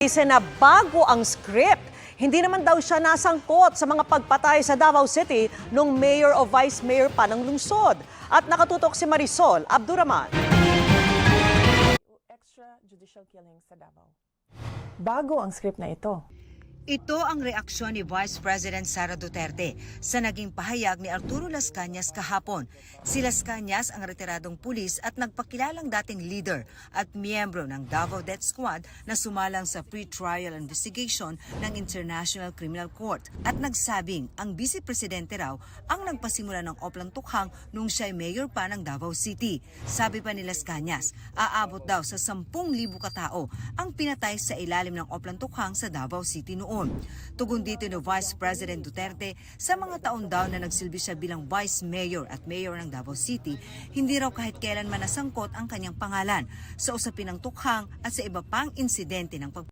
Isa na bago ang script. Hindi naman daw siya nasangkot sa mga pagpatay sa Davao City nung mayor o vice mayor pa ng lungsod. At nakatutok si Marisol Abduraman. Extrajudicial killing sa Davao. Bago ang script na ito. Ito ang reaksyon ni Vice President Sara Duterte sa naging pahayag ni Arturo Las Cañas kahapon. Si Las Cañas ang retiradong pulis at nagpakilalang dating leader at miyembro ng Davao Death Squad na sumalang sa pre-trial investigation ng International Criminal Court. At nagsabing ang Vice Presidente raw ang nagpasimula ng oplang tukhang nung siya'y mayor pa ng Davao City. Sabi pa ni Las Cañas, aabot daw sa 10,000 katao ang pinatay sa ilalim ng oplang tukhang sa Davao City noon. Tugon dito ni Vice President Duterte, sa mga taon daw na nagsilbi siya bilang Vice Mayor at Mayor ng Davao City, hindi raw kahit kailan man nasangkot ang kanyang pangalan sa usapin ng tukhang at sa iba pang insidente ng